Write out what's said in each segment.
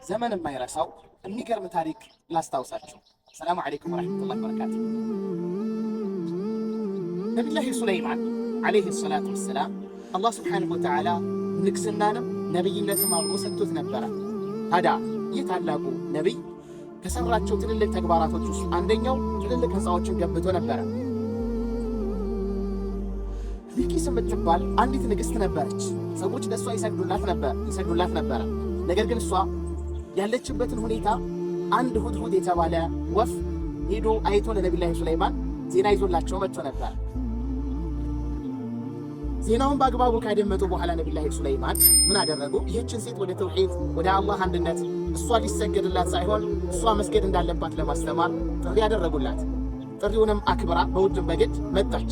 ዘመን የማይረሳው የሚገርም ታሪክ ላስታውሳችሁ። ሰላሙ አለይኩም ወራህመቱላሂ ወበረካቱ። ነቢዩላህ ሱለይማን አለይሂ ሰላቱ ወሰላም አላህ ሱብሓነሁ ወተዓላ ንግስናንም ነብይነትም አብሮ ሰጥቶት ነበረ። ታዲያ ይህ ታላቁ ነቢይ ከሰራቸው ትልልቅ ተግባራቶች ውስጥ አንደኛው ትልልቅ ህንፃዎችን ገንብቶ ነበረ። ቢልቂስ የምትባል አንዲት ንግስት ነበረች። ሰዎች ለእሷ ይሰግዱላት ነበረ። ነገር ግን እሷ ያለችበትን ሁኔታ አንድ ሁድሁድ የተባለ ወፍ ሄዶ አይቶ ለነቢዩላህ ሱለይማን ዜና ይዞላቸው መጥቶ ነበር። ዜናውን በአግባቡ ካደመጡ በኋላ ነቢዩላህ ሱለይማን ምን አደረጉ? ይህችን ሴት ወደ ተውሂድ፣ ወደ አላህ አንድነት፣ እሷ ሊሰገድላት ሳይሆን እሷ መስገድ እንዳለባት ለማስተማር ጥሪ ያደረጉላት። ጥሪውንም አክብራ በውድም በግድ መጣች።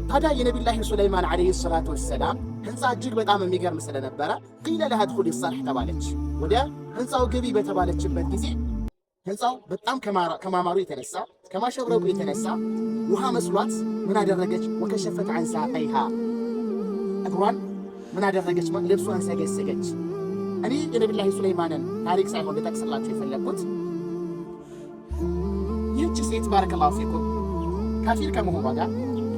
ታዲያ የነቢዩላህ ሱለይማን አለይሂ ሰላቱ ወሰላም ህንፃ እጅግ በጣም የሚገርም ስለነበረ ቂለ ለሃ ድኹሊ ሰርሕ ተባለች። ወደ ህንፃው ግቢ በተባለችበት ጊዜ ህንፃው በጣም ከማማሩ የተነሳ ከማሸብረቁ የተነሳ ውሃ መስሏት ምን አደረገች? ወከሸፈት ዐን ሳቀይሃ እግሯን ምን አደረገች? ልብሷን ሰገሰገች። እኔ የነቢዩላህ ሱለይማንን ታሪክ ሳይሆን ልጠቅስላችሁ የፈለግኩት ይህች ሴት ባረከላሁ ፊኩም ካፊር ከመሆኗ ጋር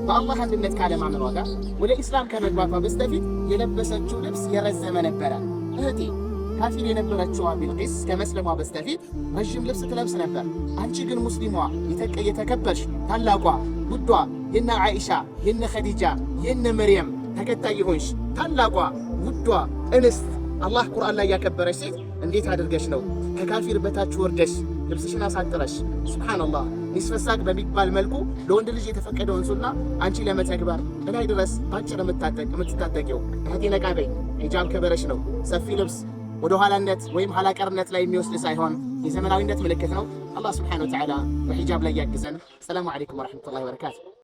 በአላህ አንድነት ካለማመኗ ጋር ወደ ኢስላም ከመግባቷ በስተፊት የለበሰችው ልብስ የረዘመ ነበረ። እህቴ ካፊር የነበረችዋ ቢልቂስ ከመስለሟ በስተፊት ረዥም ልብስ ትለብስ ነበር። አንቺ ግን ሙስሊሟ የተከበርሽ ታላቋ ውዷ የነ ዓኢሻ የነ ኸዲጃ የነ መርየም ተከታይ የሆንሽ ታላቋ ውዷ እንስት አላህ ቁርአን ላይ ያከበረሽ ሴት እንዴት አድርገሽ ነው ከካፊር በታች ወርደሽ ልብስሽን አሳጥረሽ ሱብሃንአላህ ኒስፈሳቅ በሚባል መልኩ ለወንድ ልጅ የተፈቀደውን ሱና አንቺ ለመተግበር እላይ ድረስ ባጭር የምትታጠቂው? እህቴ ነቃ በይ። ሂጃብ ከበረሽ ነው። ሰፊ ልብስ ወደ ኋላነት ወይም ኋላቀርነት ላይ የሚወስድ ሳይሆን የዘመናዊነት ምልክት ነው። አላህ ሱብሓነሁ ወተዓላ በሂጃብ ላይ ያግዘን። ሰላሙ አለይኩም ወራህመቱላሂ ወበረካቱ።